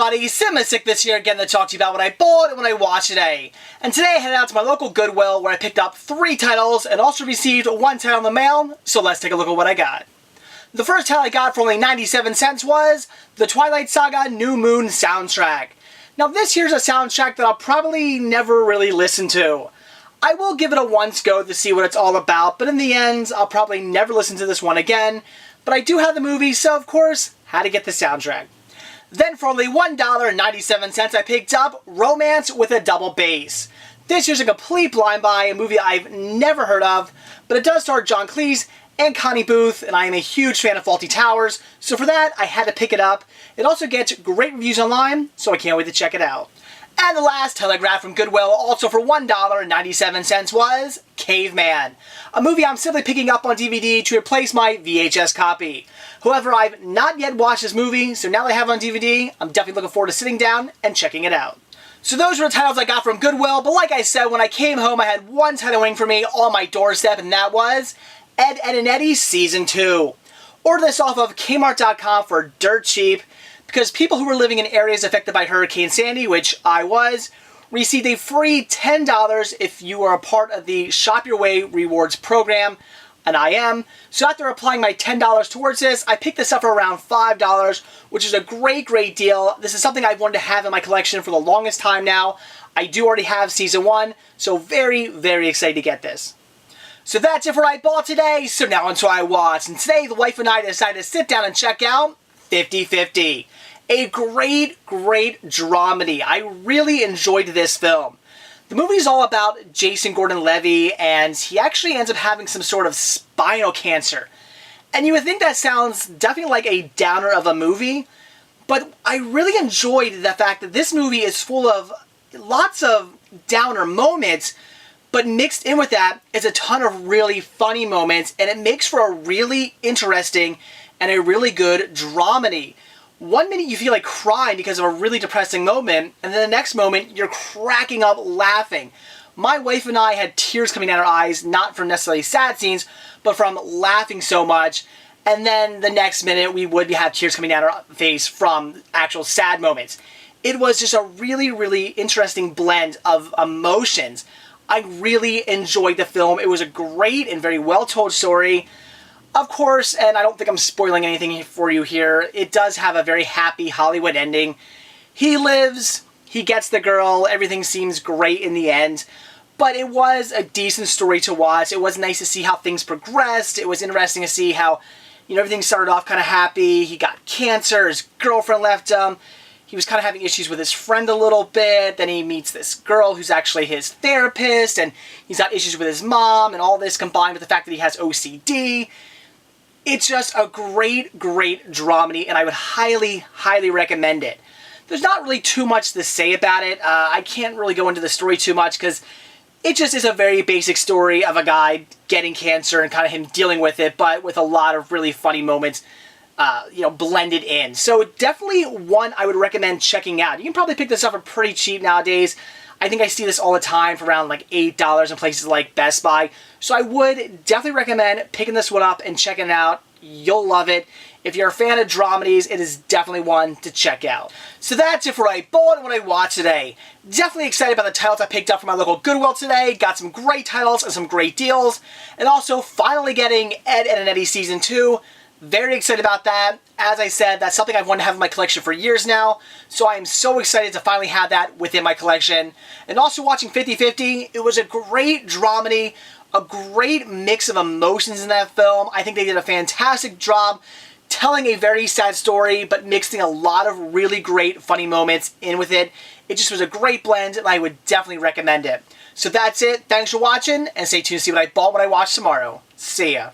everybody, Cinema Sickness here again to talk to you about what I bought and what I watched today. And today I headed out to my local Goodwill where I picked up 3 titles and also received 1 title in the mail, so let's take a look at what I got. The first title I got for only 97 cents was the Twilight Saga New Moon soundtrack. Now this here's a soundtrack that I'll probably never really listen to. I will give it a once go to see what it's all about, but in the end, I'll probably never listen to this one again. But I do have the movie, so of course, had to get the soundtrack. Then for only $1.97 I picked up Romance with a Double Bass. This here's a complete blind buy, a movie I've never heard of, but it does star John Cleese and Connie Booth, and I am a huge fan of Fawlty Towers, so for that I had to pick it up. It also gets great reviews online, so I can't wait to check it out. And the last title I grabbed from Goodwill, also for $1.97, was Caveman, a movie I'm simply picking up on DVD to replace my VHS copy. However, I've not yet watched this movie, so now that I have it on DVD, I'm definitely looking forward to sitting down and checking it out. So those were the titles I got from Goodwill, but like I said, when I came home I had one title waiting for me on my doorstep, and that was Ed, Edd n Eddy Season 2. Order this off of Kmart.com for dirt cheap, because people who were living in areas affected by Hurricane Sandy, which I was, received a free $10 if you are a part of the Shop Your Way Rewards program, and I am. So after applying my $10 towards this, I picked this up for around $5, which is a great deal. This is something I've wanted to have in my collection for the longest time now. I do already have Season 1, so very excited to get this. So that's it for what I bought today, so now on to what I watched. And today, the wife and I decided to sit down and check out 50/50. A great dramedy. I really enjoyed this film. The movie is all about Jason Gordon-Levitt, and he actually ends up having some sort of spinal cancer. And you would think that sounds definitely like a downer of a movie, but I really enjoyed the fact that this movie is full of lots of downer moments, but mixed in with that is a ton of really funny moments, and it makes for a really interesting and a really good dramedy. One minute you feel like crying because of a really depressing moment, and then the next moment you're cracking up laughing. My wife and I had tears coming out our eyes, not from necessarily sad scenes, but from laughing so much. And then the next minute we would have tears coming out our face from actual sad moments. It was just a really interesting blend of emotions. I really enjoyed the film. It was a great and very well told story. Of course, and I don't think I'm spoiling anything for you here, it does have a very happy Hollywood ending. He lives, he gets the girl, everything seems great in the end, but it was a decent story to watch. It was nice to see how things progressed. It was interesting to see how, everything started off kind of happy. He got cancer, his girlfriend left him. He was kind of having issues with his friend a little bit. Then he meets this girl who's actually his therapist, and he's got issues with his mom, and all this combined with the fact that he has OCD. It's just a great dramedy, and I would highly recommend it. There's not really too much to say about it. I can't really go into the story too much because it just is a very basic story of a guy getting cancer and kind of him dealing with it, but with a lot of really funny moments, blended in. So definitely one I would recommend checking out. You can probably pick this up for pretty cheap nowadays. I think I see this all the time for around like $8 in places like Best Buy. So I would definitely recommend picking this one up and checking it out. You'll love it. If you're a fan of dramedies, it is definitely one to check out. So that's it for what I bought and what I watched today. Definitely excited about the titles I picked up from my local Goodwill today. Got some great titles and some great deals. And also finally getting Ed, Edd n Eddy Season 2. Very excited about that. As I said, that's something I've wanted to have in my collection for years now, so I am so excited to finally have that within my collection. And also watching 50/50, it was a great dramedy, a great mix of emotions in that film. I think they did a fantastic job telling a very sad story, but mixing a lot of really great funny moments in with it. It just was a great blend, and I would definitely recommend it. So that's it. Thanks for watching, and stay tuned to see what I bought when I watch tomorrow. See ya.